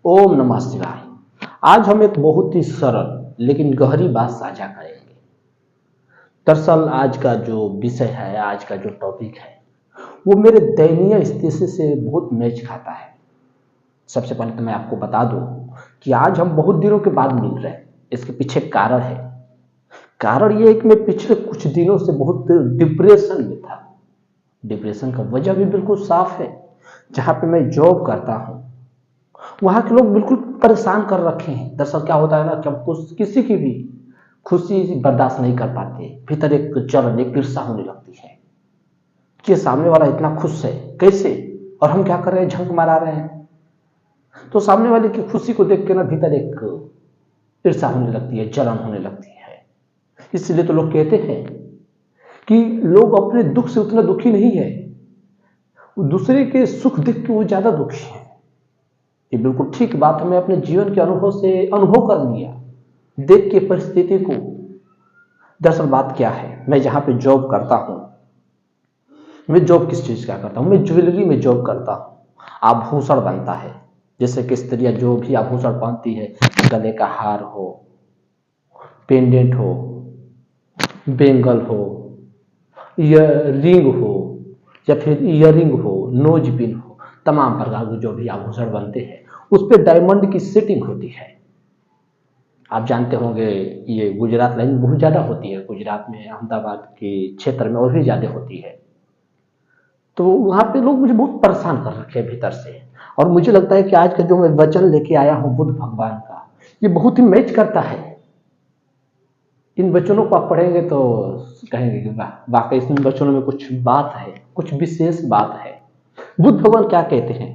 ओम नमः शिवाय। आज हम एक बहुत ही सरल लेकिन गहरी बात साझा करेंगे। दरअसल आज का जो विषय है, आज का जो टॉपिक है, वो मेरे दयनीय स्थिति से बहुत मैच खाता है। सबसे पहले तो मैं आपको बता दूं कि आज हम बहुत दिनों के बाद मिल रहे हैं। इसके पीछे कारण है। कारण ये है कि मैं पिछले कुछ दिनों से बहुत डिप्रेशन में था। डिप्रेशन का वजह भी बिल्कुल साफ है। जहाँ पे मैं जॉब करता हूँ, वहां के लोग बिल्कुल परेशान कर रखे हैं। दरअसल क्या होता है ना कि हमको किसी की भी खुशी बर्दाश्त नहीं कर पाते। भीतर एक जलन, एक ईर्ष्या होने लगती है कि ये सामने वाला इतना खुश है, कैसे, और हम क्या कर रहे हैं, झंक मारा रहे हैं। तो सामने वाले की खुशी को देख के ना भीतर एक ईर्ष्या होने लगती है, जलन होने लगती है। इसलिए तो लोग कहते हैं कि लोग अपने दुख से उतना दुखी नहीं है, दूसरे के सुख देख के वो ज्यादा दुखी है। ये बिल्कुल ठीक बात है। मैं अपने जीवन के अनुभव से अनुभव कर लिया, देख के परिस्थिति को। दरअसल बात क्या है, मैं जहां पे जॉब करता हूं, मैं जॉब किस चीज का करता हूं, मैं ज्वेलरी में जॉब करता हूं। आभूषण बनता है, जैसे कि स्त्रियां जो भी आभूषण पहनती है, गले का हार हो, पेंडेंट हो, बेंगल हो, ईयर रिंग हो, या फिर ईयरिंग हो, नोज पिन हो, तमाम प्रकार के जो भी आभूषण बनते हैं उस पर डायमंड की सेटिंग होती है। आप जानते होंगे ये गुजरात लाइन बहुत ज्यादा होती है। गुजरात में, अहमदाबाद के क्षेत्र में और भी ज्यादा होती है। तो वहां पे लोग मुझे बहुत परेशान कर रखे हैं भीतर से। और मुझे लगता है कि आज का जो मैं वचन लेके आया हूं बुद्ध भगवान का, ये बहुत ही मैच करता है। इन वचनों को आप पढ़ेंगे तो कहेंगे कि वाह, वाकई इन वचनों में कुछ बात है, कुछ विशेष बात है। बुद्ध भगवान क्या कहते हैं?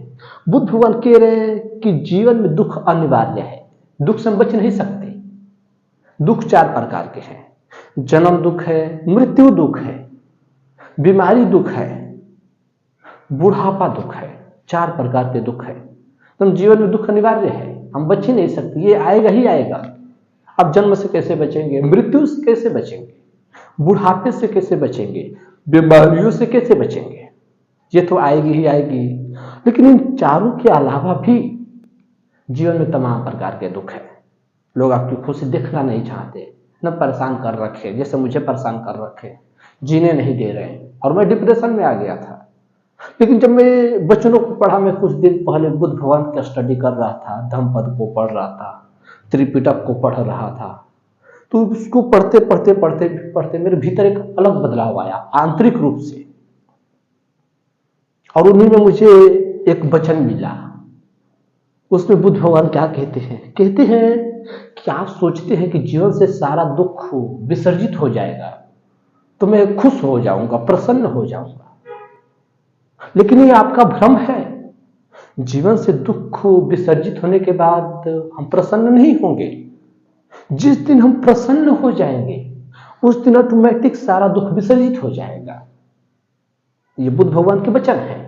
बुद्ध भगवान कह रहे हैं कि जीवन में दुख अनिवार्य है, दुख से हम बच नहीं सकते। दुख चार प्रकार के हैं। जन्म दुख है, मृत्यु दुख है, बीमारी दुख है, बुढ़ापा दुख है। चार प्रकार के दुख है। तो जीवन में दुख अनिवार्य है, हम बच ही नहीं सकते, ये आएगा ही आएगा। अब जन्म से कैसे बचेंगे, मृत्यु से कैसे बचेंगे, बुढ़ापे से कैसे बचेंगे, बीमारियों से कैसे बचेंगे? ये तो आएगी ही आएगी। लेकिन इन चारों के अलावा भी जीवन में तमाम प्रकार के दुख है। लोग आपकी खुशी देखना नहीं चाहते, न परेशान कर रखे, जैसे मुझे परेशान कर रखे, जीने नहीं दे रहे। और मैं डिप्रेशन में आ गया था। लेकिन जब मैं वचनों को पढ़ा, मैं कुछ दिन पहले बुद्ध भगवान का स्टडी कर रहा था, धम्मपद को पढ़ रहा था, त्रिपिटक को पढ़ रहा था, तो उसको पढ़ते पढ़ते पढ़ते पढ़ते मेरे भीतर एक अलग बदलाव आया, आंतरिक रूप से। और उन्हीं में मुझे एक वचन मिला। उसमें बुद्ध भगवान क्या कहते हैं? कहते हैं कि आप सोचते हैं कि जीवन से सारा दुख विसर्जित हो जाएगा तो मैं खुश हो जाऊंगा, प्रसन्न हो जाऊंगा। लेकिन ये आपका भ्रम है। जीवन से दुख विसर्जित होने के बाद हम प्रसन्न नहीं होंगे। जिस दिन हम प्रसन्न हो जाएंगे उस दिन ऑटोमेटिक सारा दुख विसर्जित हो जाएगा। ये बुद्ध भगवान के वचन है।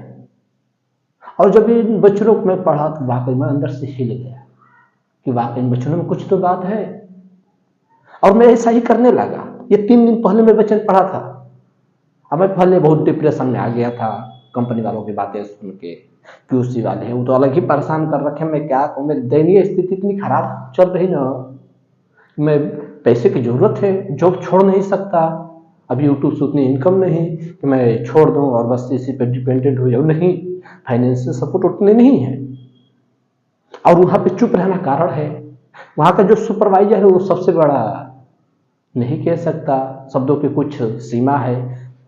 और जब इन वचनों को मैं पढ़ा तो वाकई में अंदर से हिल गया कि वाकई इन वचनों में कुछ तो बात है। और मैं ऐसा ही करने लगा। ये 3 दिन पहले मैं वचन पढ़ा था। अब मैं पहले बहुत डिप्रेशन में आ गया था, कंपनी वालों की बातें सुन के। क्यूसी वाले हैं, वो तो अलग ही परेशान कर रखे। मैं क्या कहूँ, मेरी दयनीय स्थिति इतनी खराब चल रही ना, मैं पैसे की जरूरत है, जॉब छोड़ नहीं सकता। अभी यूट्यूब से उतनी इनकम नहीं कि मैं छोड़ दूं और बस इसी पे डिपेंडेंट हो जाऊं। नहीं, फाइनेंशियल सपोर्ट उतने नहीं है। और वहां पे चुप रहना कारण है। वहां का जो सुपरवाइजर है वो सबसे बड़ा, नहीं कह सकता, शब्दों की कुछ सीमा है,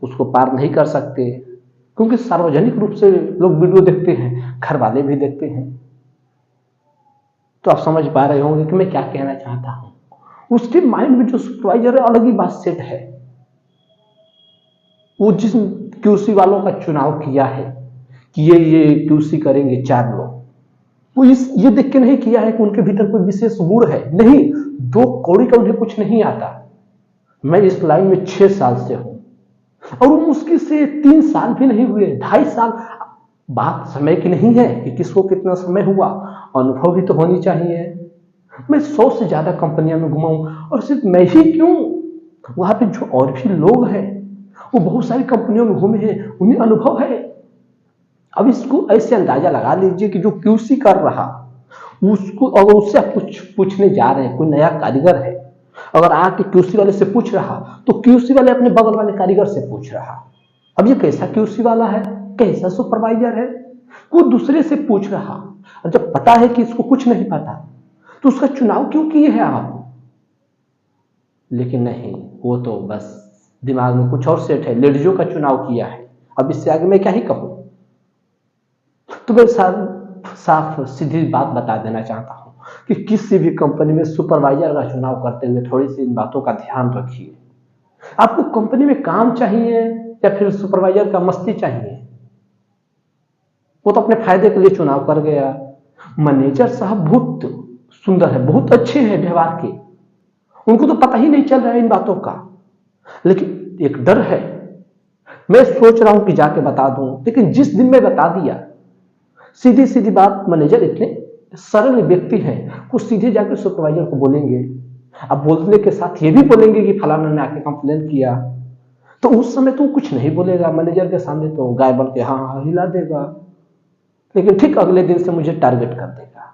उसको पार नहीं कर सकते। क्योंकि सार्वजनिक रूप से लोग वीडियो देखते हैं, घर वाले भी देखते हैं। तो आप समझ पा रहे होंगे कि मैं क्या कहना चाहता हूं। उसके माइंड में जो सुपरवाइजर है अलग ही बात सेट है। वो जिस क्यूसी वालों का चुनाव किया है कि ये क्यूसी करेंगे 4 लोग, वो ये देख के नहीं किया है कि उनके भीतर कोई विशेष गुण है। नहीं, 2 कौड़ी का उन्हें कुछ नहीं आता। मैं इस लाइन में 6 साल से हूं और वो मुश्किल से 3 साल भी नहीं हुए, 2.5 साल। बात समय की नहीं है कि किसको कितना समय हुआ, अनुभव भी तो होनी चाहिए। मैं 100 से ज्यादा कंपनियों में घुमाऊं, और सिर्फ मैं ही क्यों, वहां पे जो और भी लोग हैं वो बहुत सारी कंपनियों में घूमे हैं, उन्हें अनुभव है। अब इसको ऐसे अंदाजा लगा लीजिए कि जो क्यूसी कर रहा उसको अगर उससे आप कुछ पूछने जा रहे हैं, कोई नया कारीगर है, अगर आके क्यूसी वाले से पूछ रहा, तो क्यूसी वाले अपने बगल वाले कारीगर से पूछ रहा, अब ये कैसा क्यूसी वाला है, कैसा सुपरवाइजर है, वो दूसरे से पूछ रहा। और जब पता है कि इसको कुछ नहीं पता, तो उसका चुनाव क्यों किए हैं आप? लेकिन नहीं, वो तो बस दिमाग में कुछ और सेट है, लेडीजों का चुनाव किया है। अब इससे आगे मैं क्या ही कहूं। तो मैं साफ सीधी बात बता देना चाहता हूं कि किसी भी कंपनी में सुपरवाइजर का चुनाव करते हुए थोड़ी सी इन बातों का ध्यान रखिए। आपको कंपनी में काम चाहिए या फिर सुपरवाइजर का मस्ती चाहिए? वो तो अपने फायदे के लिए चुनाव कर गया। मैनेजर साहब बहुत सुंदर है, बहुत अच्छे हैं व्यवहार के, उनको तो पता ही नहीं चल रहा है इन बातों का, लेकिन एक डर है। मैं सोच रहा हूं कि जाके बता दूं, लेकिन जिस दिन मैं बता दिया, सीधी सीधी बात, मैनेजर इतने सरल व्यक्ति हैं, कुछ सीधे जाकर सुपरवाइजर को बोलेंगे। अब बोलने के साथ ये भी बोलेंगे कि फलाना ने आके कंप्लेन किया, तो उस समय तो कुछ नहीं बोलेगा मैनेजर के सामने, तो गाय बन के हाँ हाँ हिला देगा। लेकिन ठीक अगले दिन से मुझे टारगेट कर देगा,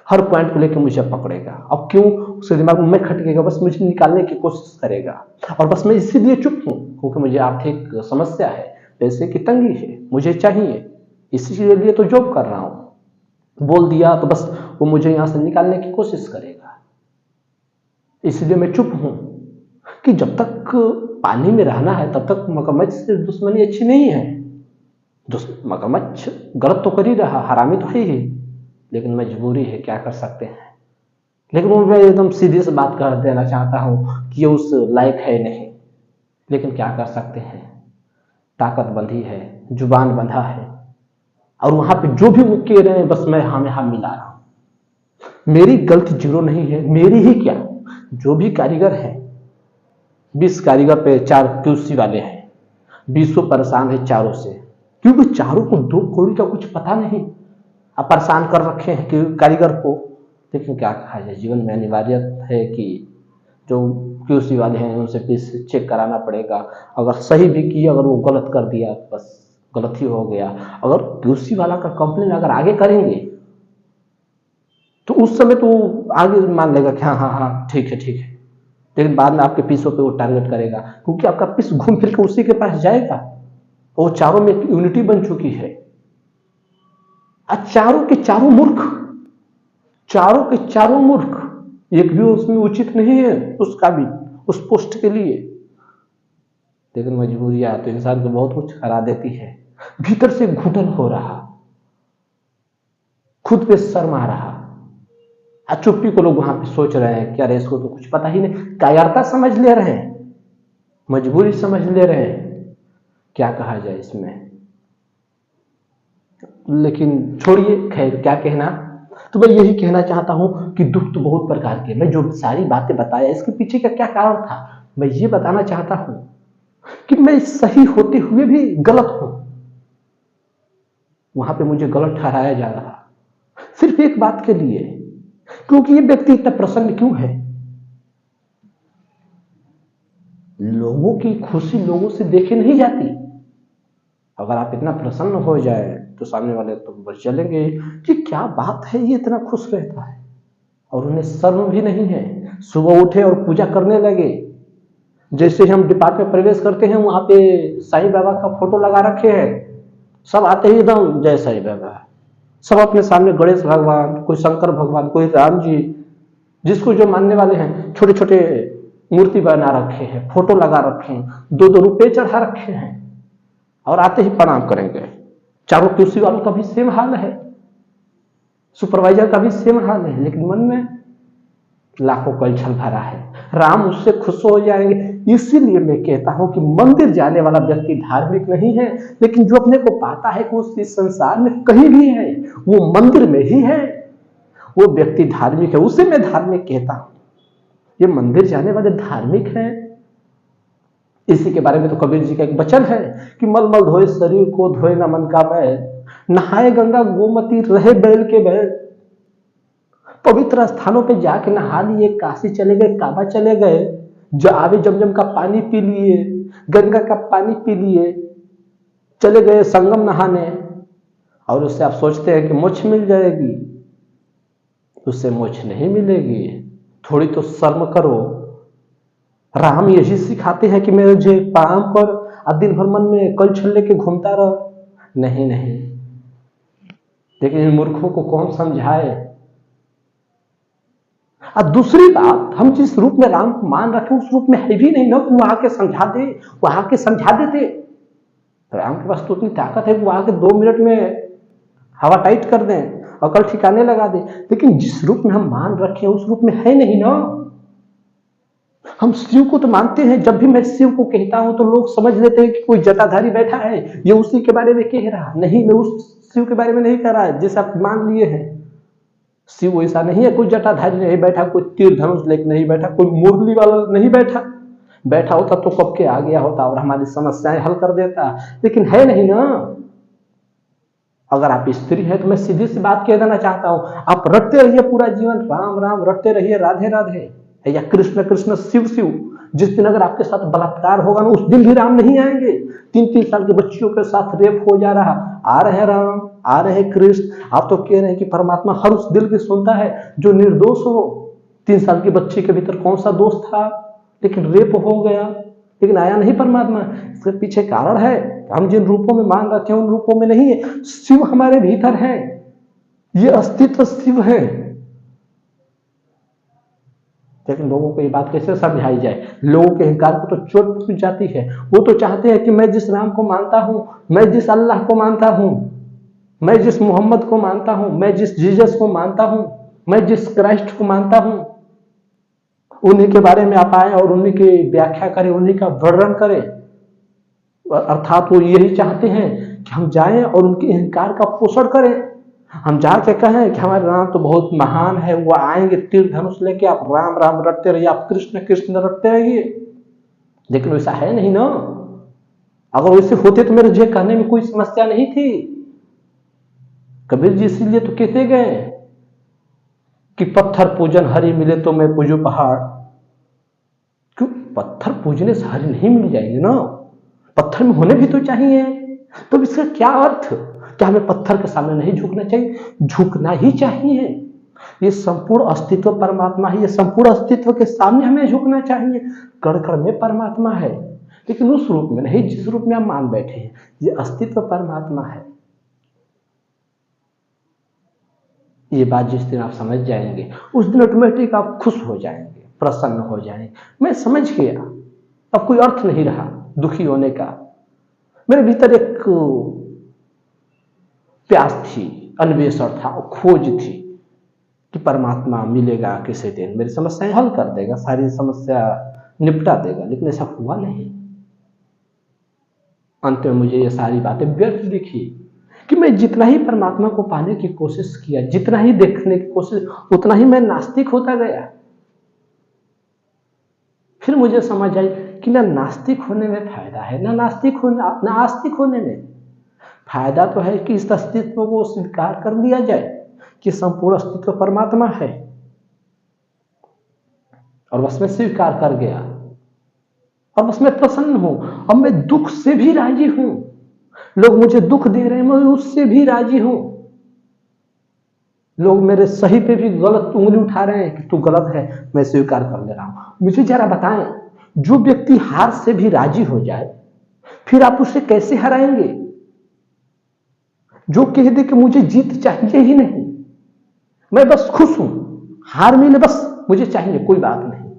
हर पॉइंट को लेकर मुझे पकड़ेगा। अब क्यों? उसके दिमाग में मैं खटकेगा, बस मुझे निकालने की कोशिश करेगा। और बस मैं इसीलिए चुप हूं क्योंकि मुझे आर्थिक समस्या है, पैसे की तंगी है, मुझे चाहिए, इसीलिए तो जॉब कर रहा हूं। बोल दिया तो बस वो मुझे यहां से निकालने की कोशिश करेगा। इसलिए मैं चुप हूं कि जब तक पानी में रहना है तब तक मगरमच्छ से दुश्मनी अच्छी नहीं है। मगरमच्छ गलत तो कर ही रहा, हरामी तो है ही, लेकिन मजबूरी है, क्या कर सकते हैं। लेकिन वो मैं एकदम सीधे से बात कर देना चाहता हूं कि ये उस लायक है नहीं, लेकिन क्या कर सकते हैं, ताकत बंधी है, जुबान बंधा है, और वहां पे जो भी वो कह रहे हैं बस मैं हाँ मिला रहा हूं। मेरी गलती जीरो नहीं है, मेरी ही क्या, जो भी कारीगर है, 20 कारीगर पे 4 क्यूसी वाले हैं, 20 परेशान है चारों से, क्योंकि चारों को 2 कौड़ी का कुछ पता नहीं। अब परेशान कर रखे हैं कि कारीगर को। लेकिन क्या कहा जाए, जीवन में अनिवार्य है कि जो क्यूसी वाले हैं उनसे पीस चेक कराना पड़ेगा। अगर सही भी किया, अगर वो गलत कर दिया बस गलत ही हो गया। अगर क्यूसी वाला का कंप्लेन अगर आगे करेंगे तो उस समय तो आगे मान लेगा कि हाँ हाँ हाँ ठीक है ठीक है, लेकिन बाद में आपके पीसों पे वो टारगेट करेगा, क्योंकि आपका पीस घूम फिर के उसी के पास जाएगा। वो चारों में यूनिटी बन चुकी है। चारों के चारों मूर्ख, चारों के चारों मूर्ख, एक भी उसमें उचित नहीं है उसका भी, उस पोस्ट के लिए। लेकिन मजबूरियां तो इंसान को बहुत कुछ करा देती है। भीतर से घुटन हो रहा, खुद पे शर्म आ रहा, चुप्पी को लोग वहां पे सोच रहे हैं कि अरे इसको तो कुछ पता ही नहीं, कायरता समझ ले रहे हैं, मजबूरी समझ ले रहे हैं, क्या कहा जाए इसमें। लेकिन छोड़िए, खैर क्या कहना। तो मैं यही कहना चाहता हूं कि दुख तो बहुत प्रकार के, मैं जो सारी बातें बताया इसके पीछे का क्या कारण था, मैं ये बताना चाहता हूं कि मैं सही होते हुए भी गलत हूं। वहां पे मुझे गलत ठहराया जा रहा, सिर्फ एक बात के लिए, क्योंकि ये व्यक्ति इतना प्रसन्न क्यों है। लोगों की खुशी लोगों से देखी नहीं जाती। अगर आप इतना प्रसन्न हो जाए तो सामने वाले तो बस चलेंगे कि क्या बात है, ये इतना खुश रहता है, और उन्हें शर्म भी नहीं है। सुबह उठे और पूजा करने लगे, जैसे हम डिपार्ट में प्रवेश करते हैं वहां पे साईं बाबा का फोटो लगा रखे हैं, सब आते ही एकदम जय साईं बाबा, सब अपने सामने गणेश भगवान, कोई शंकर भगवान, कोई राम जी, जिसको जो मानने वाले हैं, छोटे छोटे मूर्ति बना रखे हैं, फोटो लगा रखे हैं, 2-2 रुपए चढ़ा रखे हैं, और आते ही प्रणाम करेंगे। चारों कुर्सी वालों का भी सेम हाल है, सुपरवाइजर का भी सेम हाल है, लेकिन मन में लाखों कलछल भरा है। राम उससे खुश हो जाएंगे। इसीलिए मैं कहता हूं कि मंदिर जाने वाला व्यक्ति धार्मिक नहीं है, लेकिन जो अपने को पाता है कि उस संसार में कहीं भी है, वो मंदिर में ही है, वो व्यक्ति धार्मिक है, उसे मैं धार्मिक कहता हूं। ये मंदिर जाने वाले धार्मिक हैं। इसी के बारे में तो कबीर जी का एक वचन है कि मल मल धोए शरीर को, धोए ना मन का बैल, नहाए गंगा गोमती, रहे बैल के बैल। पवित्र स्थानों पे जाके नहा लिए, काशी चले गए, काबा चले गए, जो आवे जमजम का पानी पी लिए, गंगा का पानी पी लिए, चले गए संगम नहाने, और उससे आप सोचते हैं कि मोक्ष मिल जाएगी। उससे मोक्ष नहीं मिलेगी। थोड़ी तो शर्म करो। राम यही सिखाते हैं कि मुझे प्रणाम कर और दिन भर मन में कल छल लेके घूमता रह। नहीं नहीं, लेकिन इन मूर्खों को कौन समझाए। और दूसरी बात, हम जिस रूप में राम को मान रखे उस रूप में है भी नहीं ना कि वो आके समझा दे। वो आके समझा देते, राम के पास तो उतनी ताकत है कि वो आके 2 मिनट में हवा टाइट कर दें, अकल ठिकाने लगा दे। लेकिन जिस रूप में हम मान रखे उस रूप में है नहीं ना। हम शिव को तो मानते हैं, जब भी मैं शिव को कहता हूं तो लोग समझ लेते हैं कि कोई जटाधारी बैठा है, ये उसी के बारे में कह रहा। नहीं, मैं उस शिव के बारे में नहीं कह रहा है जैसे आप मान लिए हैं। शिव ऐसा नहीं है, कोई जटाधारी नहीं बैठा, कोई तीर धनुष लेकर नहीं बैठा, कोई मुरली वाला नहीं बैठा। बैठा होता तो कब के आ गया होता और हमारी समस्याएं हल कर देता, लेकिन है नहीं ना। अगर आप स्त्री हैं तो मैं सीधी सी बात कह देना चाहता हूं, आप रटते रहिए पूरा जीवन राम राम, रटते रहिए राधे राधे या कृष्ण कृष्ण शिव शिव। जिस दिन अगर आपके साथ बलात्कार होगा ना, उस दिन भी राम नहीं आएंगे। 3-3 साल के बच्चियों के साथ रेप हो जा रहा, आ रहे राम, आ रहे कृष्ण। आप तो कह रहे हैं कि परमात्मा हर उस दिल की सुनता है जो निर्दोष हो। 3 साल की बच्ची के भीतर कौन सा दोष था, लेकिन रेप हो गया, लेकिन आया नहीं परमात्मा। इसके पीछे कारण है, हम जिन रूपों में मान रखे हैं उन रूपों में नहीं है। शिव हमारे भीतर है, ये अस्तित्व शिव है। लेकिन लोगों को ये बात कैसे समझाई जाए। लोगों के अहंकार को तो चोट पहुंच जाती है। वो तो चाहते हैं कि मैं जिस राम को मानता हूं, मैं जिस अल्लाह को मानता हूं, मैं जिस मोहम्मद को मानता हूं, मैं जिस जीसस को मानता हूं, मैं जिस क्राइस्ट को मानता हूं, उन्हीं के बारे में आप आए और उन्हीं की व्याख्या करें, उन्हीं का वर्णन करें। अर्थात वो यही चाहते हैं कि हम जाएं और उनके अहंकार का पोषण करें। हम जाके कहें कि हमारे राम तो बहुत महान है, वो आएंगे तीर धनुष लेके, आप राम राम रटते रहिए, आप कृष्ण कृष्ण रटते रहिए। लेकिन वैसा है नहीं ना। अगर वैसे होते तो मेरे जे कहने में कोई समस्या नहीं थी। कबीर जी इसीलिए तो कहते गए कि पत्थर पूजन हरि मिले तो मैं पूजू पहाड़। क्यों? पत्थर पूजने से हरि नहीं मिल जाएंगे ना, पत्थर में होने भी तो चाहिए। तो इसका क्या अर्थ? क्या हमें पत्थर के सामने नहीं झुकना चाहिए? झुकना ही चाहिए। ये संपूर्ण अस्तित्व परमात्मा है, ये संपूर्ण अस्तित्व के सामने हमें झुकना चाहिए। कण कण में परमात्मा है, लेकिन उस रूप में नहीं जिस रूप में हम मान बैठे हैं। ये अस्तित्व परमात्मा है। ये बात जिस दिन आप समझ जाएंगे उस दिन ऑटोमेटिक आप खुश हो जाएंगे, प्रसन्न हो जाएंगे। मैं समझ गया, अब कोई अर्थ नहीं रहा दुखी होने का। मेरे भीतर एक प्यास थी, अन्वेषण था, खोज थी कि परमात्मा मिलेगा किसी दिन, मेरी समस्याएं हल कर देगा, सारी समस्या निपटा देगा। लेकिन ऐसा हुआ नहीं। अंत में मुझे ये सारी बातें व्यर्थ दिखी कि मैं जितना ही परमात्मा को पाने की कोशिश किया, जितना ही देखने की कोशिश, उतना ही मैं नास्तिक होता गया। फिर मुझे समझ आई कि ना नास्तिक होने में फायदा है, ना आस्तिक होने में फायदा। तो है कि इस अस्तित्व को स्वीकार कर लिया जाए कि संपूर्ण अस्तित्व परमात्मा है, और बस मैं स्वीकार कर गया और बस मैं प्रसन्न हूं। अब मैं दुख से भी राजी हूं। लोग मुझे दुख दे रहे हैं, मैं उससे भी राजी हूं। लोग मेरे सही पे भी गलत उंगली उठा रहे हैं कि तू गलत है, मैं स्वीकार कर ले रहा हूं। मुझे जरा बताएं, जो व्यक्ति हार से भी राजी हो जाए फिर आप उसे कैसे हराएंगे? जो कह दे कि मुझे जीत चाहिए ही नहीं, मैं बस खुश हूं, हार मिले बस मुझे चाहिए, कोई बात नहीं,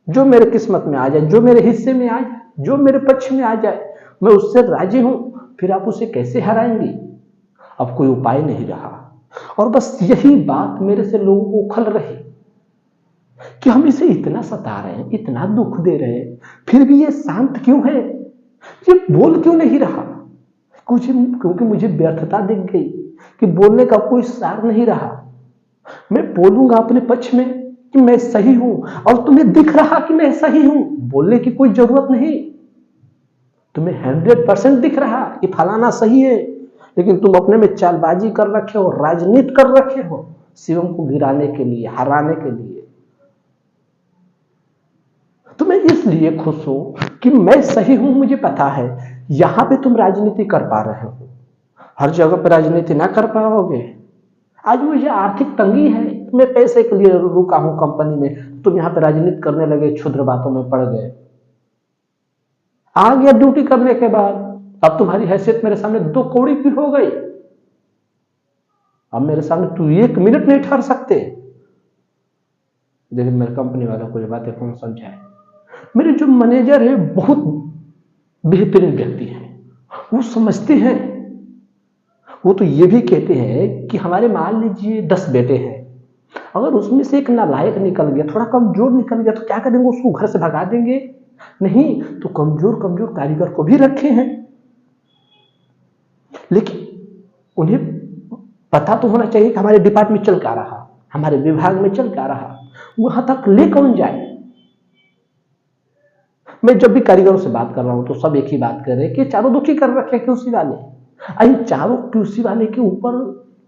जो मेरे किस्मत में आ जाए, जो मेरे हिस्से में आ जाए, जो मेरे पक्ष में आ जाए, मैं उससे राजी हूं, फिर आप उसे कैसे हराएंगे? अब कोई उपाय नहीं रहा। और बस यही बात मेरे से लोगों को उखल रही कि हम इसे इतना सता रहे हैं, इतना दुख दे रहे हैं, फिर भी ये शांत क्यों है, ये बोल क्यों नहीं रहा? कुछ क्योंकि मुझे व्यर्थता दिख गई कि बोलने का कोई सार नहीं रहा। मैं बोलूंगा अपने पक्ष में कि मैं सही हूं, और तुम्हें दिख रहा कि मैं सही हूं, बोलने की कोई जरूरत नहीं। तुम्हें 100% दिख रहा कि फलाना सही है, लेकिन तुम अपने में चालबाजी कर रखे हो, राजनीति कर रखे हो, शिवम को गिराने के लिए, हराने के लिए। तो मैं इसलिए खुश हूं कि मैं सही हूं। मुझे पता है यहां पे तुम राजनीति कर पा रहे हो, हर जगह पे राजनीति ना कर पाओगे। आज मुझे आर्थिक तंगी है, मैं पैसे के लिए रुका हूं कंपनी में, तुम यहाँ पे राजनीति करने लगे, क्षुद्र बातों में पड़ गए। आ गया ड्यूटी करने के बाद, अब तुम्हारी हैसियत मेरे सामने 2 कौड़ी की हो गई। अब मेरे सामने तू 1 मिनट नहीं ठहर सकते। लेकिन मेरे कंपनी वालों को ये बातें कौन समझाए। मेरे जो मैनेजर है बहुत बेहतरीन व्यक्ति है, वो समझते हैं। वो तो ये भी कहते हैं कि हमारे मान लीजिए 10 बेटे हैं, अगर उसमें से एक नालायक निकल गया, थोड़ा कमजोर निकल गया, तो क्या करेंगे, उसको घर से भगा देंगे? नहीं, तो कमजोर कमजोर कारीगर को भी रखे हैं। लेकिन उन्हें पता तो होना चाहिए कि हमारे डिपार्टमेंट चल क्या रहा, हमारे विभाग में चल क्या रहा, वहां तक ले कौन जाए। मैं जब भी कारीगरों से बात कर रहा हूं तो सब एक ही बात कर रहे हैं कि चारों दुखी कर रखे क्यूसी वाले। इन चारों क्यूसी वाले के ऊपर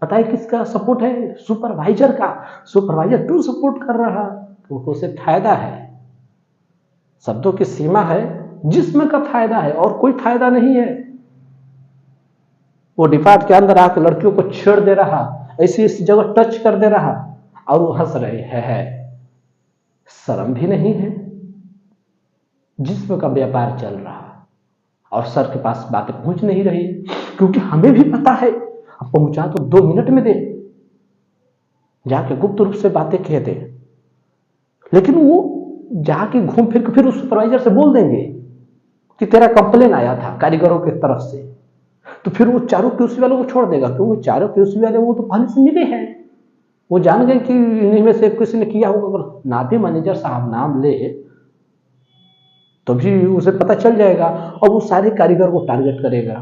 पता है किसका सपोर्ट है? सुपरवाइजर का। सुपरवाइजर क्यों सपोर्ट कर रहा? क्योंकि उसे फायदा है। शब्दों की सीमा है, जिस्म का फायदा है और कोई फायदा नहीं है। वो डिपार्ट के अंदर आकर लड़कियों को छेड़ दे रहा, ऐसी ऐसी जगह टच कर दे रहा, और वो हंस रहे हैं। शर्म भी नहीं है। जिस्म का व्यापार चल रहा और सर के पास बातें पहुंच नहीं रही, क्योंकि हमें भी पता है अब पहुंचा तो 2 मिनट में दे, जाके गुप्त रूप से बातें कह दे। लेकिन वो जाके घूम फिर के फिर उस सुपरवाइजर से बोल देंगे कि तेरा कंप्लेन आया था कारीगरों की तरफ से, तो फिर वो चारों क्यूसी वालों को छोड़ देगा। क्योंकि चारों क्यूसी वाले वो तो पहले से मिले हैं, वो जान गए कि इन्हीं में से किसी ने किया होगा। अगर ना भी मैनेजर साहब नाम ले तो भी उसे पता चल जाएगा और वो सारे कारीगर को टारगेट करेगा,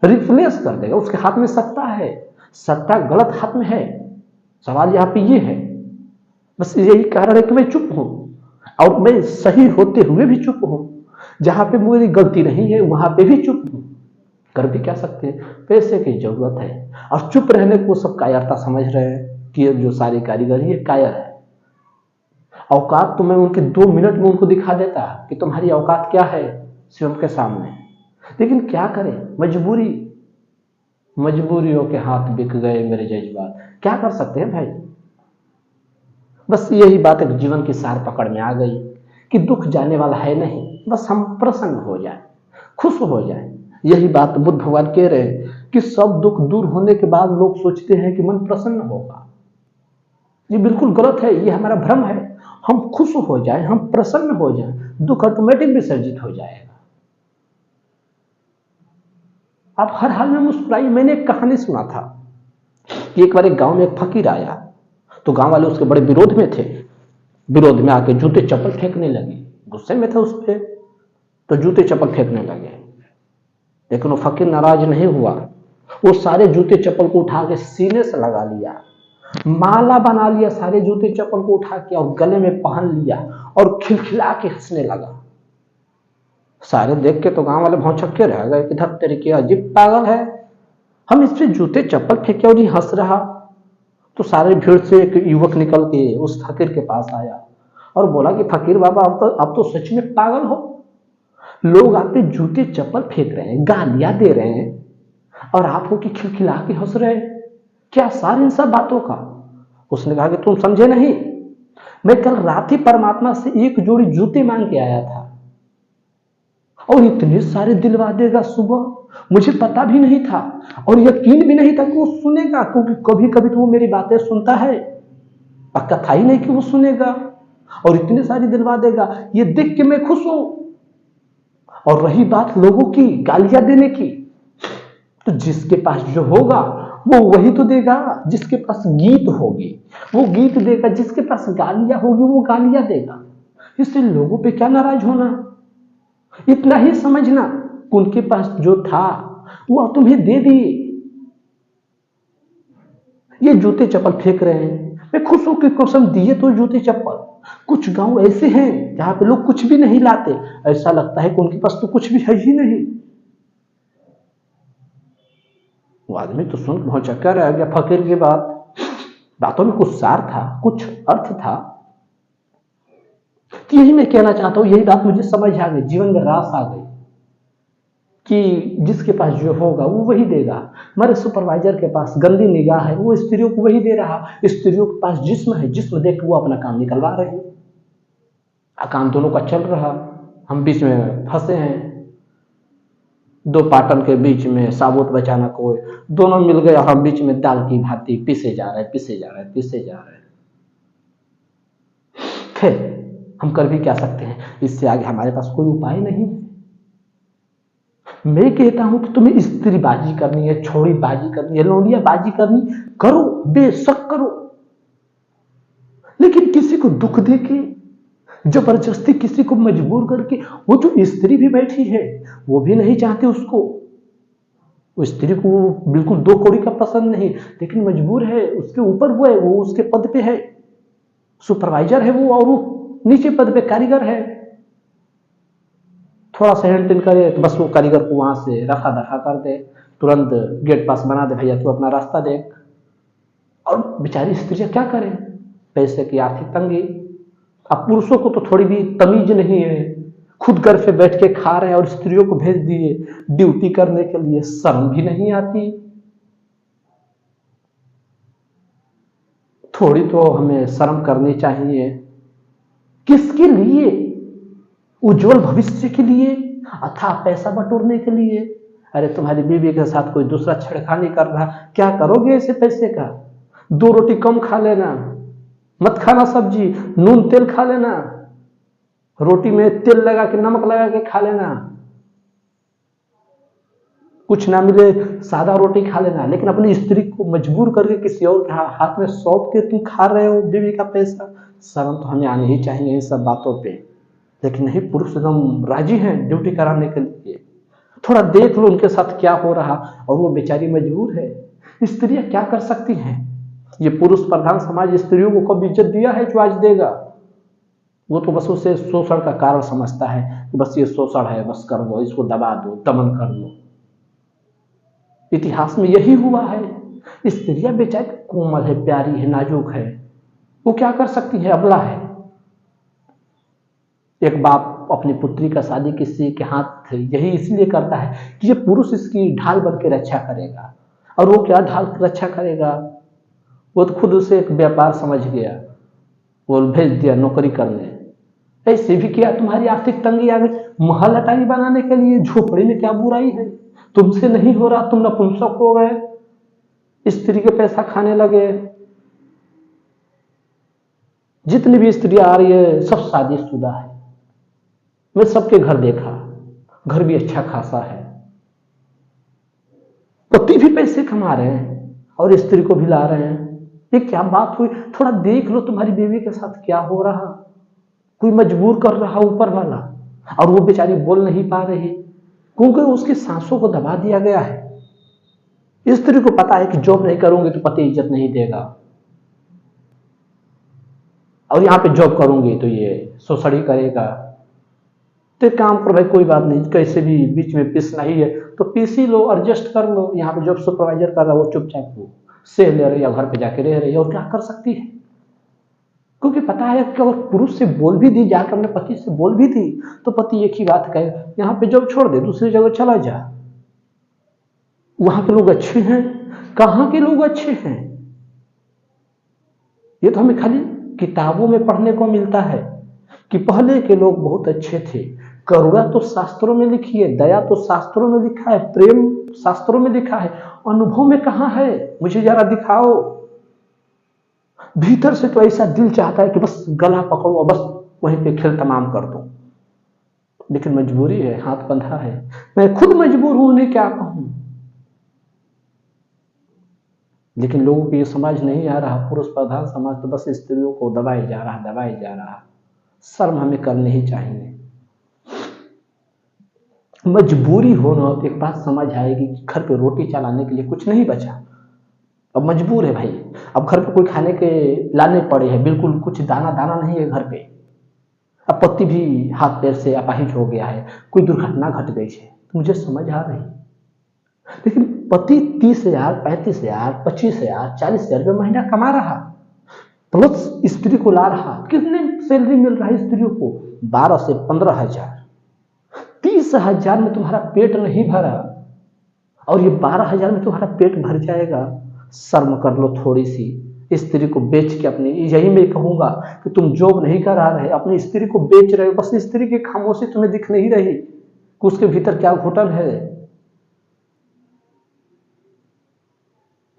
रिप्लेस कर देगा। उसके हाथ में सत्ता है, सत्ता गलत हाथ में है। सवाल यहाँ पे ये है, बस यही कारण है कि मैं चुप हूं, और मैं सही होते हुए भी चुप हूं। जहां पे मेरी गलती नहीं है वहां पे भी चुप हूं। कर भी क्या सकते हैं, पैसे की जरूरत है और चुप रहने को सब कायरता समझ रहे हैं कि जो सारे कारीगर ये कायर है। औकात तो मैं उनके 2 मिनट में उनको दिखा देता कि तुम्हारी औकात क्या है स्वयं के सामने। लेकिन क्या करें, मजबूरियों के हाथ बिक गए मेरे जज्बात। क्या कर सकते हैं भाई। बस यही बात एक जीवन की सार पकड़ में आ गई कि दुख जाने वाला है नहीं, बस हम प्रसन्न हो जाए, खुश हो जाए। यही बात बुद्ध भगवान कह रहे हैं कि सब दुख दूर होने के बाद लोग सोचते हैं कि मन प्रसन्न होगा। ये बिल्कुल गलत है, ये हमारा भ्रम है। हम खुश हो जाए, हम प्रसन्न हो जाए, दुख ऑटोमेटिक विसर्जित हो जाएगा। आप हर हाल में मुस्कुराइए। मैंने एक कहानी सुना था कि एक बार एक गांव में एक फकीर आया, तो गांव वाले उसके बड़े विरोध में थे। विरोध में आके जूते चप्पल फेंकने लगे, गुस्से में थे उस पर, तो जूते चप्पल फेंकने लगे। लेकिन वो फकीर नाराज नहीं हुआ, वो सारे जूते चप्पल को उठा के सीने से लगा लिया, माला बना लिया, सारे जूते चप्पल को उठा के और गले में पहन लिया और खिलखिला के हंसने लगा। सारे देख के तो गांव वाले भौचक्के रह गए कि धत तेरी क्या अजीब पागल है, हम इस पे जूते चप्पल फेंके और ये हंस रहा। तो सारे भीड़ से एक युवक निकल के उस फकीर के पास आया और बोला कि फकीर बाबा अब तो सच में पागल हो। लोग आप पे जूते चप्पल फेंक रहे हैं, गालियां दे रहे हैं, और आप हो कि खिलखिला के हंस रहे हैं। क्या सार इन सब बातों का? उसने कहा कि तुम समझे नहीं, मैं कल रात ही परमात्मा से एक जोड़ी जूते मांग के आया था और इतने सारे दिलवा देगा सुबह, मुझे पता भी नहीं था और यकीन भी नहीं था कि वो सुनेगा, क्योंकि कभी कभी तो वो मेरी बातें सुनता है, पक्का था ही नहीं कि वो सुनेगा, और इतने सारी दिलवा देगा। ये देख के मैं खुश हूं। और रही बात लोगों की गालियां देने की, तो जिसके पास जो होगा वो वही तो देगा। जिसके पास गीत होगी वो गीत देगा, जिसके पास गालियां होगी वो गालियां देगा। इससे लोगों पे क्या नाराज होना, इतना ही समझना उनके पास जो था वो तुम्हें दे दिए। ये जूते चप्पल फेंक रहे हैं, मैं खुश हूं कि कसम दिए तो जूते चप्पल। कुछ गांव ऐसे हैं जहां पे लोग कुछ भी नहीं लाते, ऐसा लगता है कि उनके पास तो कुछ भी है ही नहीं। वो आदमी तो सुन बहुत चक्कर रह गया फकीर की बातों में कुछ सार था, कुछ अर्थ था। यही मैं कहना चाहता हूं, यही बात मुझे समझ आ गई, जीवन में रास आ गई कि जिसके पास जो होगा वो वही देगा। हमारे सुपरवाइजर के पास गंदी निगाह है, वो स्त्रियों को वही दे रहा। स्त्रियों के पास जिस्म है, जिस्म देख के वो अपना काम निकलवा रहे हैं। काम दोनों का चल रहा, हम बीच में फंसे हैं। दो पाटन के बीच में साबुत बचाना कोई, दोनों मिल गए, हम बीच में दाल की भांति पिसे जा रहे, पिसे जा रहे, पिसे जा रहे। खैर, हम कर भी क्या सकते हैं, इससे आगे हमारे पास कोई उपाय नहीं है। मैं कहता हूं कि तुम्हें स्त्रीबाजी करनी है, छोड़ी बाजी करनी है, लौंडिया बाजी करनी, करो, बेशक करो, लेकिन किसी को दुख देके, जबरदस्ती किसी को मजबूर करके। वो जो स्त्री भी बैठी है वो भी नहीं चाहती उसको, वो स्त्री को बिल्कुल दो कौड़ी का पसंद नहीं, लेकिन मजबूर है, उसके ऊपर वो है, वो उसके पद पे है, सुपरवाइजर है वो, और वो नीचे पद पे कारीगर है। थोड़ा सा हेंटेन करे तो बस वो कारीगर को वहां से रफा दफा कर दे, तुरंत गेट पास बना दे, भैया तू अपना रास्ता देख। और बेचारी स्त्रियां क्या करें, पैसे की आर्थिक तंगी। अब पुरुषों को तो थोड़ी भी तमीज नहीं है, खुद घर पे बैठ के खा रहे हैं और स्त्रियों को भेज दिए ड्यूटी करने के लिए, शर्म भी नहीं आती। थोड़ी तो हमें शर्म करनी चाहिए। किसके लिए? उज्जवल भविष्य के लिए, अथाह पैसा बटोरने के लिए। अरे तुम्हारी बीवी के साथ कोई दूसरा छेड़खानी कर रहा, क्या करोगे ऐसे पैसे का? दो रोटी कम खा लेना, मत खाना सब्जी, नून तेल खा लेना, रोटी में तेल लगा के नमक लगा के खा लेना, कुछ ना मिले सादा रोटी खा लेना। लेकिन अपनी स्त्री को मजबूर करके किसी और के हाथ में सौंप के तुम खा रहे हो बीवी का पैसा। शर्म तो हमें आनी ही चाहिए इन सब बातों पे। लेकिन नहीं, पुरुष एकदम राजी हैं ड्यूटी कराने के लिए। थोड़ा देख लो उनके साथ क्या हो रहा, और वो बेचारी मजबूर है। स्त्रियां क्या कर सकती हैं? ये पुरुष प्रधान समाज स्त्रियों को कब इज्जत दिया है जो आज देगा? वो तो बस उसे शोषण का कारण समझता है कि बस ये शोषण है, बस कर दो, इसको दबा दो, दमन कर लो। इतिहास में यही हुआ है। स्त्रियां बेचारी कोमल है, प्यारी है, नाजुक है, वो क्या कर सकती है, अबला है। एक बाप अपनी पुत्री का शादी किसी के हाथ यही इसलिए करता है कि ये पुरुष इसकी ढाल बन के रक्षा करेगा। और वो क्या ढाल रक्षा करेगा? वो तो खुद उसे एक व्यापार समझ गया, वो भेज दिया नौकरी करने। ऐसे भी क्या तुम्हारी आर्थिक तंगी आ गई, महल अटारी बनाने के लिए? झोपड़ी में क्या बुराई है? तुमसे नहीं हो रहा, तुम नपुंसक हो गए, स्त्री के पैसा खाने लगे। जितनी भी स्त्रियां आ रही है सब शादीशुदा है। मैं सबके घर देखा, घर भी अच्छा खासा है, पति भी पैसे कमा रहे हैं और स्त्री को भी ला रहे हैं। ये क्या बात हुई? थोड़ा देख लो तुम्हारी बीवी के साथ क्या हो रहा। कोई मजबूर कर रहा ऊपर वाला, और वो बेचारी बोल नहीं पा रही क्योंकि उसकी सांसों को दबा दिया गया है। स्त्री को पता है कि जॉब नहीं करूंगी तो पति इज्जत नहीं देगा, और यहां पे जॉब करूंगी तो ये शोषण ही करेगा। तो काम करो भाई, कोई बात नहीं, कैसे भी बीच में पीसना ही है तो पीस ही लो, एडजस्ट कर लो। यहाँ पे जॉब सुपरवाइजर कर रहा है, वो चुपचाप वो सेह ले रही है, घर पे जाके रह रही है, और क्या कर सकती है? क्योंकि पता है कि अगर पुरुष से बोल भी दी, जाकर अपने पति से बोल भी दी, तो पति एक ही बात कहे, यहाँ पे जॉब छोड़ दे, दूसरी जगह चला जा, वहां के लोग अच्छे हैं। कहाँ के लोग अच्छे हैं? ये तो हमें खाली किताबों में पढ़ने को मिलता है कि पहले के लोग बहुत अच्छे थे। करुणा तो शास्त्रों में लिखी है, दया तो शास्त्रों में लिखा है, प्रेम शास्त्रों में लिखा है, अनुभव में कहां है? मुझे जरा दिखाओ। भीतर से तो ऐसा दिल चाहता है कि बस गला पकड़ो और बस वहीं पे खेल तमाम कर दो, लेकिन मजबूरी है, हाथ बंधा है। मैं खुद मजबूर हूं, उन्हें क्या कहूं। लेकिन लोगों को ये समझ नहीं आ रहा, पुरुष प्रधान समाज तो बस स्त्रियों को दबाए जा रहा, दबाए जा रहा। शर्म हमें करनी ही चाहिए। मजबूरी हो ना तो एक बात समझ आएगी कि घर पे रोटी चलाने के लिए कुछ नहीं बचा, अब मजबूर है भाई। अब घर पे कोई खाने के लाने पड़े हैं, बिल्कुल कुछ दाना दाना नहीं है घर पे। अब पति भी हाथ पैर से अपाहिज हो गया है, कोई दुर्घटना घट गई है, तो मुझे समझ आ रही। लेकिन पति 30,000, 35,000, 25,000, 40,000 रुपये महीना कमा रहा, प्लस स्त्री को ला रहा। कितने सैलरी मिल रहा है स्त्रियों को? 12 से 15,000। 30 20,000 में तुम्हारा पेट नहीं भरा और ये 12,000 में तुम्हारा पेट भर जाएगा। शर्म कर लो थोड़ी सी। स्त्री को बेच के अपनी, यही मैं कहूंगा कि तुम जॉब नहीं करा रहे, अपनी स्त्री को बेच रहे हो। बस स्त्री की खामोशी तुम्हें दिख नहीं रही कि उसके भीतर क्या घुटन है।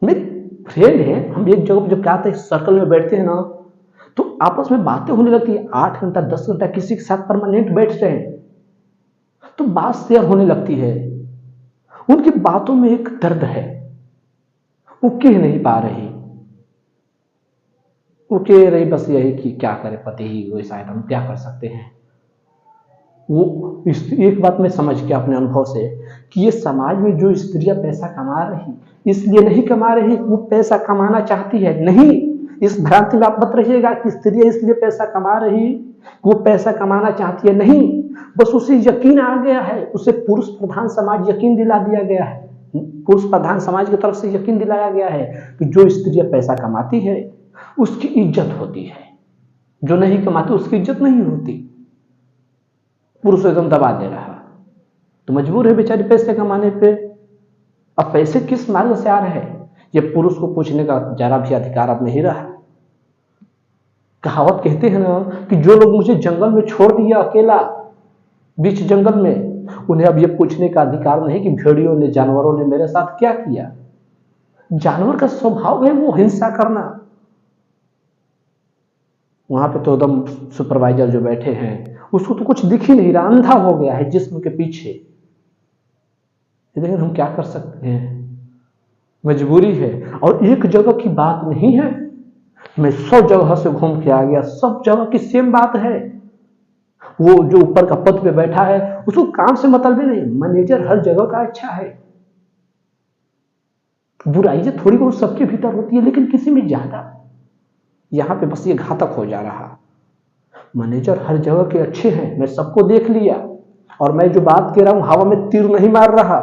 मेरे फ्रेंड है, हम एक जगह जब क्या आते हैं सर्कल में बैठते हैं ना, तो आपस में बातें होने लगती है। 8 घंटा 10 घंटा किसी के साथ परमानेंट बैठ जाए तो बात शेयर होने लगती है। उनकी बातों में एक दर्द है, वो कह नहीं पा रही। वो कह रही बस यही कि क्या करे, पति ही वो, शायद हम क्या कर सकते हैं। वो एक बात मैं समझ गया अपने अनुभव से कि ये समाज में जो स्त्रियां पैसा कमा रही, इसलिए नहीं कमा रही वो पैसा कमाना चाहती है। नहीं, इस भ्रांति में आप मत रहिएगा कि स्त्रियां इसलिए पैसा कमा रही, वो पैसा कमाना चाहती है। नहीं, बस उसे यकीन आ गया है, उसे पुरुष प्रधान समाज यकीन दिला दिया गया है। पुरुष प्रधान समाज की तरफ से यकीन दिलाया गया है कि जो स्त्रियां पैसा कमाती है उसकी इज्जत होती है, जो नहीं कमाती उसकी इज्जत नहीं होती। पुरुष एकदम दबा दे रहा, तो मजबूर है बेचारी पैसे कमाने पे। अब पैसे किस मार्ग से आ रहे हैं, ये पुरुष को पूछने का जरा भी अधिकार अब नहीं रहा। कहावत कहते हैं ना कि जो लोग मुझे जंगल में छोड़ दिया अकेला बीच जंगल में, उन्हें अब ये पूछने का अधिकार नहीं कि भेड़ियों ने, जानवरों ने मेरे साथ क्या किया। जानवर का स्वभाव है वो हिंसा करना। वहां पे तो एकदम सुपरवाइजर जो बैठे हैं उसको तो कुछ दिख ही नहीं रहा, अंधा हो गया है जिस्म के पीछे। लेकिन हम क्या कर सकते हैं, मजबूरी है। और एक जगह की बात नहीं है, मैं 100 जगह से घूम के आ गया, सब जगह की सेम बात है। वो जो ऊपर का पद पे बैठा है उसको काम से मतलब ही नहीं, मैनेजर हर जगह का अच्छा है। बुराइयां थोड़ी बहुत सबके भीतर होती है लेकिन किसी में ज्यादा। यहां पे बस ये घातक हो जा रहा। मैनेजर हर जगह के अच्छे हैं, मैं सबको देख लिया, और मैं जो बात कह रहा हूं हवा में तीर नहीं मार रहा,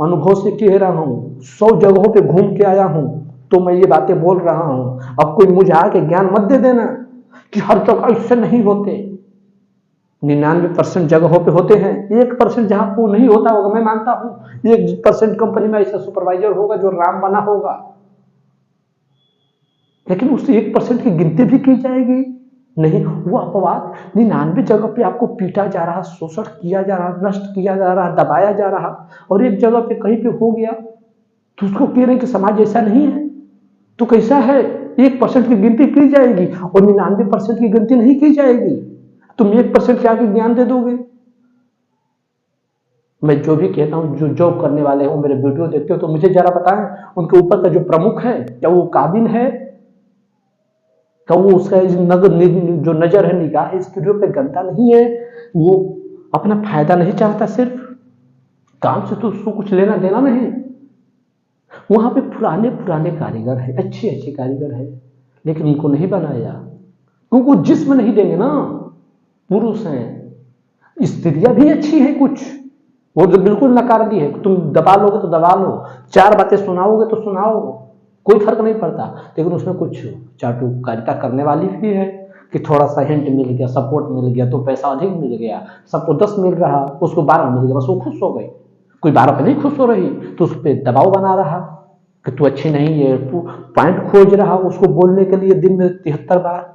अनुभव से कह रहा हूं। 100 जगहों पे घूम के आया हूं तो मैं ये बातें बोल रहा हूं। अब कोई मुझे आके ज्ञान मत दे देना कि हर जगह इससे नहीं होते। 99% जगहों पे होते हैं, 1% जहां वो नहीं होता होगा, मैं मानता हूं 1% कंपनी में ऐसा सुपरवाइजर होगा जो राम बना होगा, लेकिन उस 1% की गिनती भी की जाएगी नहीं। वो अपवाद 99 जगह पे आपको पीटा जा रहा, शोषण किया जा रहा, नष्ट किया जा रहा, दबाया जा रहा, और एक जगह पे कहीं पे हो गया तो उसको कह रहे कि समाज ऐसा नहीं है तो कैसा है। 1% की गिनती की जाएगी और 99% की गिनती नहीं की जाएगी। तुम 1% के आगे ज्ञान दे दोगे। मैं जो भी कहता हूं, जो जॉब करने वाले हो, मेरे वीडियो देखते हो तो मुझे जरा बताएं, उनके ऊपर का जो प्रमुख है क्या वो काबिल है, क्या वो उसका जो नजर है, निगाह है स्टूडियो पे गंदा नहीं है, वो अपना फायदा नहीं चाहता सिर्फ, काम से तो उसको कुछ लेना देना नहीं। वहां पे पुराने पुराने कारीगर है, अच्छे अच्छे कारीगर है, लेकिन उनको नहीं बनाया क्योंकि वो जिस्म नहीं देंगे ना। पुरुष हैं, स्त्रियां भी अच्छी हैं कुछ, वो जो बिल्कुल नकार दी है, तुम दबा लोगे तो दबा लो, 4 बातें सुनाओगे तो सुनाओ, कोई फर्क नहीं पड़ता। लेकिन उसमें कुछ चाटुकारिता करने वाली भी है कि थोड़ा सा हिंट मिल गया, सपोर्ट मिल गया तो पैसा अधिक मिल गया, सबको 10 मिल रहा उसको 12 मिल गया, बस वो खुश हो गई। कोई 12 पे नहीं खुश हो रही तो उस पर दबाव बना रहा कि तू अच्छी नहीं है, पॉइंट खोज रहा उसको बोलने के लिए दिन में 73 बार।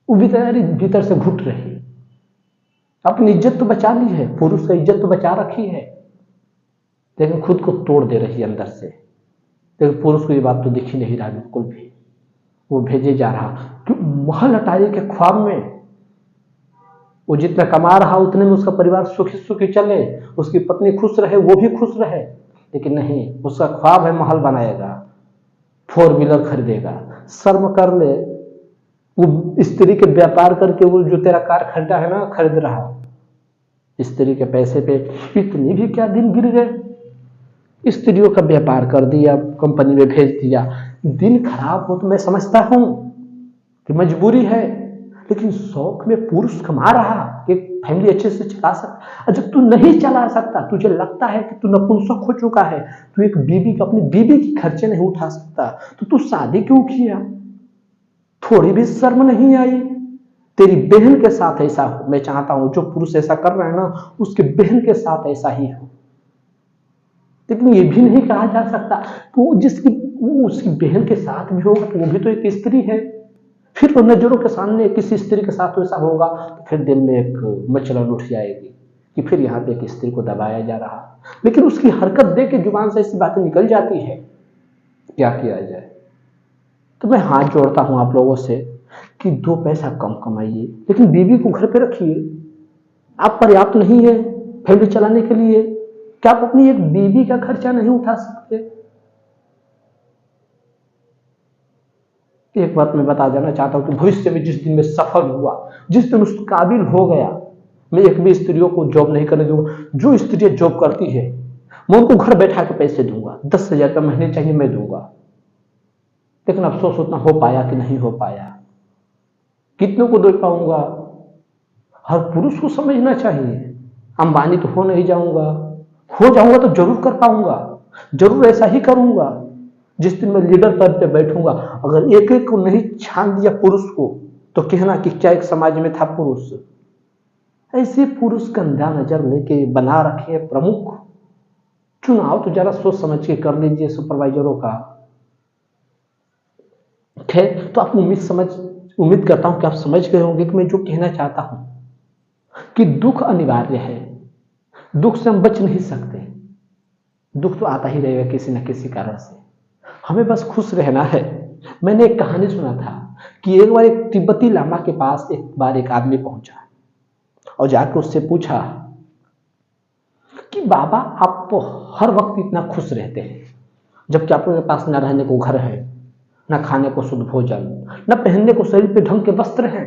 वो भीतर से घुट रही, अपनी इज्जत तो बचा ली है, पुरुष की इज्जत तो बचा रखी है, लेकिन खुद को तोड़ दे रही है अंदर से। लेकिन पुरुष को ये बात तो दिख ही नहीं रहा बिल्कुल भी, वो भेजे जा रहा कि महल अटारी के ख्वाब में वो जितना कमा रहा उतने में उसका परिवार सुखी सुखी चले, उसकी पत्नी खुश रहे, वो भी खुश रहे। लेकिन नहीं, उसका ख्वाब है महल बनाएगा, 4 व्हीलर खरीदेगा। शर्म कर ले, वो स्त्री के व्यापार करके वो जो तेरा कार खरीदा है ना, खरीद रहा स्त्री के पैसे पे। इतनी भी क्या दिन गिर गए, स्त्रियों का व्यापार कर दिया, कंपनी में भेज दिया। दिन खराब हो तो मैं समझता हूं कि मजबूरी है, लेकिन शौक में पुरुष कमा रहा कि फैमिली अच्छे से चला सकता। जब तू नहीं चला सकता, तुझे लगता है कि तू नपुंसक हो चुका है, तू एक बीबी का, अपनी बीबी की खर्चे नहीं उठा सकता, तो तू शादी क्यों किया? थोड़ी भी शर्म नहीं आई? तेरी बहन के साथ ऐसा हो। मैं चाहता हूं जो पुरुष ऐसा कर रहा है ना, उसकी बहन के साथ ऐसा ही हो। लेकिन ये भी नहीं कहा जा सकता कि वो उसकी बहन के साथ भी होगा तो वो भी तो एक स्त्री है। फिर तो नजरों के सामने किसी स्त्री के साथ वैसा होगा तो फिर दिल में एक मचलन उठ जाएगी कि फिर यहाँ पे एक स्त्री को दबाया जा रहा। लेकिन उसकी हरकत देख के जुबान से ऐसी बातें निकल जाती है, क्या किया जाए। तो मैं हाथ जोड़ता हूं आप लोगों से कि 2 पैसा कम कमाइए, लेकिन बीवी को घर पे रखिए। आप पर्याप्त नहीं है फैमिली चलाने के लिए? क्या आप अपनी एक बीवी का खर्चा नहीं उठा सकते? एक बात मैं बता देना चाहता हूं कि भविष्य में जिस दिन मैं सफल हुआ, जिस दिन उस काबिल हो गया, मैं एक भी स्त्रियों को जॉब नहीं करने दूंगा। जो स्त्रियां जॉब करती है मैं उनको घर बैठा के पैसे दूंगा, 10,000 रुपये महीने चाहिए मैं दूंगा। लेकिन अफसोस उतना हो पाया कि नहीं हो पाया, कितनों को दे पाऊंगा? हर पुरुष को समझना चाहिए, अंबानी तो हो नहीं जाऊंगा, हो जाऊंगा तो जरूर कर पाऊंगा, जरूर ऐसा ही करूंगा। जिस दिन मैं लीडर पद पे बैठूंगा, अगर एक एक को नहीं छान दिया पुरुष को, तो कहना कि क्या एक समाज में था पुरुष। ऐसे पुरुष गंदा नजर लेके बना रखे प्रमुख। चुनाव तो जरा सोच समझ के कर लीजिए सुपरवाइजरों का। खैर, तो आप उम्मीद करता हूं कि आप समझ गए होंगे कि मैं जो कहना चाहता हूं कि दुख अनिवार्य है, दुख से हम बच नहीं सकते। दुख तो आता ही रहेगा किसी न किसी कारण से, हमें बस खुश रहना है। मैंने एक कहानी सुना था कि एक बार एक तिब्बती लामा के पास एक आदमी पहुंचा और जाकर उससे पूछा कि बाबा, आप हर वक्त इतना खुश रहते हैं, जबकि आपके पास न रहने को घर है, न खाने को शुद्ध भोजन, न पहनने को शरीर पे ढंग के वस्त्र हैं,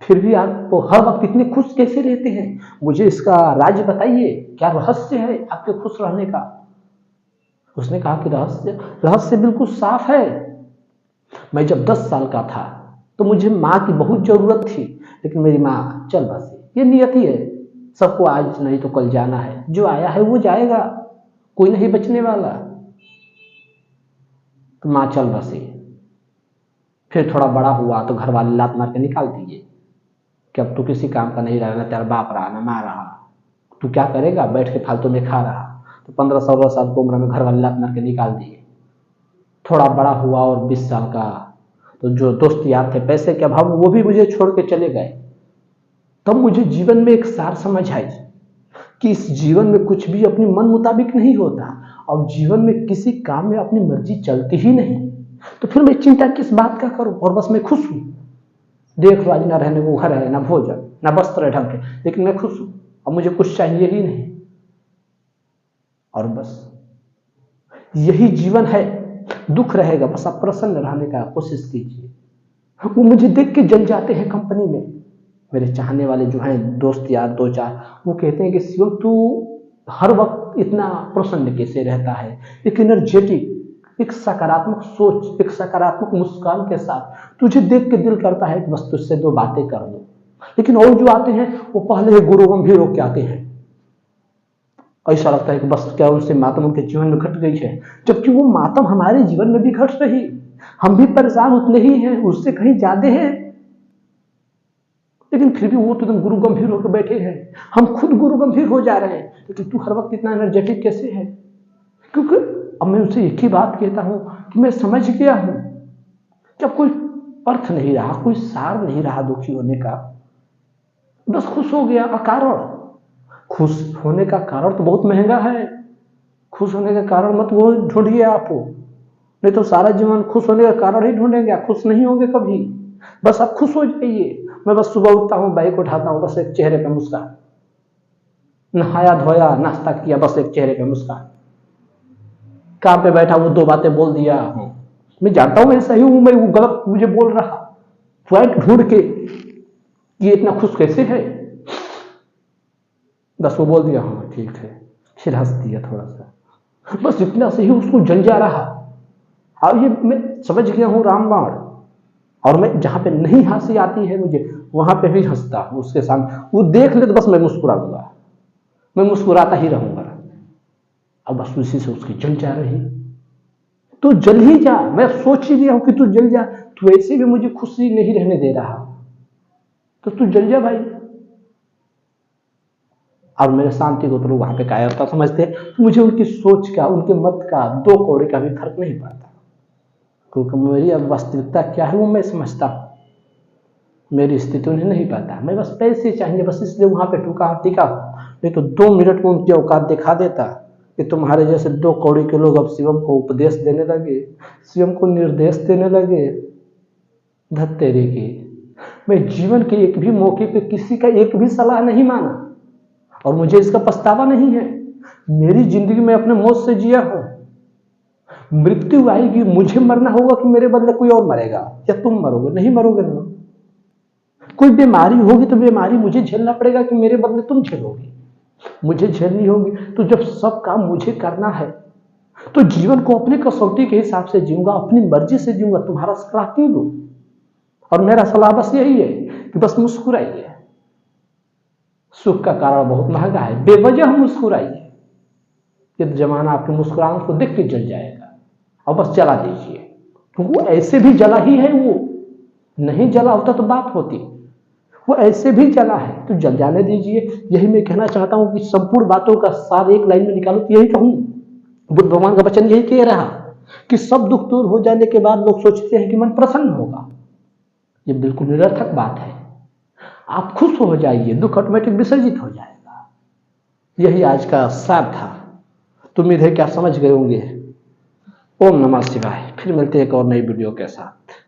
फिर भी आप हर वक्त इतने खुश कैसे रहते हैं? मुझे इसका राज बताइए, क्या रहस्य है आपके खुश रहने का? उसने कहा कि रहस्य बिल्कुल साफ है। मैं जब 10 साल का था तो मुझे माँ की बहुत जरूरत थी, लेकिन मेरी माँ चल बसी। ये नियति है, सबको आज नहीं तो कल जाना है, जो आया है वो जाएगा, कोई नहीं बचने वाला। तो माँ चल बसी। फिर थोड़ा बड़ा हुआ तो घर वाले लात मार के निकाल दिए कि अब तू किसी काम का नहीं रहा, ना तेरा बाप रहा ना माँ रहा, तू क्या करेगा, बैठ के फालतू में खा रहा। तो 15-16 साल की उम्र में घर वाले लात मार के निकाल दिए। थोड़ा बड़ा हुआ और 20 साल का, तो जो दोस्त यार थे पैसे के अभाव वो भी मुझे छोड़ के चले गए। तब मुझे जीवन में एक सार समझ आई कि इस जीवन में कुछ भी अपनी मन मुताबिक नहीं होता, और जीवन में किसी काम में अपनी मर्जी चलती ही नहीं। तो फिर मैं चिंता किस बात का करूं, और बस मैं खुश हूं। देख लो, आज ना रहने को घर है, ना भोजन, ना वस्त्र है ढंग के, लेकिन मैं खुश हूं, अब मुझे कुछ चाहिए ही नहीं। और बस यही जीवन है। दुख रहेगा, बस आप प्रसन्न रहने का कोशिश कीजिए। वो मुझे देख के जल जाते हैं कंपनी में, मेरे चाहने वाले जो हैं दोस्त यार 2-4, वो कहते हैं कि शिवम, तू हर वक्त इतना प्रसन्न कैसे रहता है, एक एनर्जेटिक, एक सकारात्मक सोच, एक सकारात्मक मुस्कान के साथ। तुझे देख के दिल करता है कि बस तुझसे 2 बातें कर लूं। लेकिन और जो आते हैं वो पहले ही गुरु गंभीर होकर आते हैं। ऐसा लगता है कि बस क्या उनसे मातम उनके जीवन में घट गई है, जबकि वो मातम हमारे जीवन में भी घट रही। हम भी परेशान उतने ही हैं, उससे कहीं ज्यादा हैं, लेकिन फिर भी वो तो एकदम गुरु गंभीर होकर बैठे हैं। हम खुद गुरु गंभीर हो जा रहे हैं, लेकिन तू हर वक्त इतना एनर्जेटिक कैसे है? क्योंकि अब मैं उनसे एक ही बात कहता हूं कि मैं समझ गया हूं कि अब कोई अर्थ नहीं रहा, कोई सार नहीं रहा दुखी होने का। बस खुश हो गया। कारण, खुश होने का कारण तो बहुत महंगा है। खुश होने का कारण मत वो ढूंढिए आप, नहीं तो सारा जीवन खुश होने का कारण ही ढूंढेंगे, आप खुश नहीं होंगे कभी। बस आप खुश हो जाइए। मैं बस सुबह उठता हूँ, बाइक उठाता हूँ, बस एक चेहरे पे मुस्कान, नहाया धोया नाश्ता किया, बस एक चेहरे पे मुस्कान, काम पे बैठा वो 2 बातें बोल दिया हूँ। मैं जानता हूँ मैं सही हूँ, मैं वो गलत मुझे बोल रहा, पॉइंट ढूंढ के ये इतना खुश कैसे है, बस वो बोल दिया हाँ ठीक है, फिर हंस दिया थोड़ा सा, बस इतना सही उसको जल जा रहा। और ये मैं समझ गया हूँ रामबाण। और मैं जहां पे नहीं हंसी आती है मुझे, वहां पे भी हंसता हूं उसके सामने। वो देख ले तो बस मैं मुस्कुरा दूंगा, मैं मुस्कुराता ही रहूंगा। अब बस उसी से उसकी जल जा रही। तू जल ही जा, मैं सोच ही लिया हूं कि तू जल जा, तू ऐसे भी मुझे खुशी नहीं रहने दे रहा। तो तू जल जा भाई। और मेरे शांति को तो लोग वहां पे कायरता समझते हैं। तो मुझे उनकी सोच का, उनके मत का 2 कौड़े का भी फर्क नहीं पड़ता, क्योंकि मेरी अब वास्तविकता क्या है वो मैं समझता हूँ। मेरी स्थिति उन्हें नहीं पता, मैं बस पैसे चाहिए बस, इसलिए वहां पे टिका। नहीं तो 2 मिनट में उनकी औकात दिखा देता कि तुम्हारे जैसे 2 कौड़ी के लोग अब शिवम को उपदेश देने लगे, शिवम को निर्देश देने लगे। धत्तेरे की, मैं जीवन के एक भी मौके पे किसी का एक भी सलाह नहीं माना, और मुझे इसका पछतावा नहीं है। मेरी जिंदगी में अपने मौत से जिया हूं। मृत्यु आएगी, मुझे मरना होगा कि मेरे बदले कोई और मरेगा, या तुम मरोगे? नहीं मरोगे ना। कोई बीमारी होगी तो बीमारी मुझे झेलना पड़ेगा कि मेरे बदले तुम झेलोगे? मुझे झेलनी होगी। तो जब सब काम मुझे करना है तो जीवन को अपनी कसौटी के हिसाब से जीऊंगा, अपनी मर्जी से जीऊंगा। तुम्हारा सलाह क्यों लूं? और मेरा सलाह बस यही है कि बस मुस्कुराइए। सुख का कारण बहुत महंगा है, बेवजह मुस्कुराइए। ये जमाना आपकी मुस्कुराहट को देख के जल जाएगा, और बस जला दीजिए। तो वो ऐसे भी जला ही है, वो नहीं जला होता तो बात होती। वो ऐसे भी जला है तो जल जाने दीजिए। यही मैं कहना चाहता हूं कि संपूर्ण बातों का सार एक लाइन में निकालो तो यही कहूं। बुद्ध भगवान का वचन यही कह रहा कि सब दुख दूर हो जाने के बाद लोग सोचते हैं कि मन प्रसन्न होगा। ये बिल्कुल निरर्थक बात है। आप खुश हो जाइए, दुख ऑटोमेटिक विसर्जित हो जाएगा। यही आज का सार था। तो उम्मीद है क्या समझ गए होंगे। ओम नमः शिवाय। फिर मिलते हैं एक और नई वीडियो के साथ।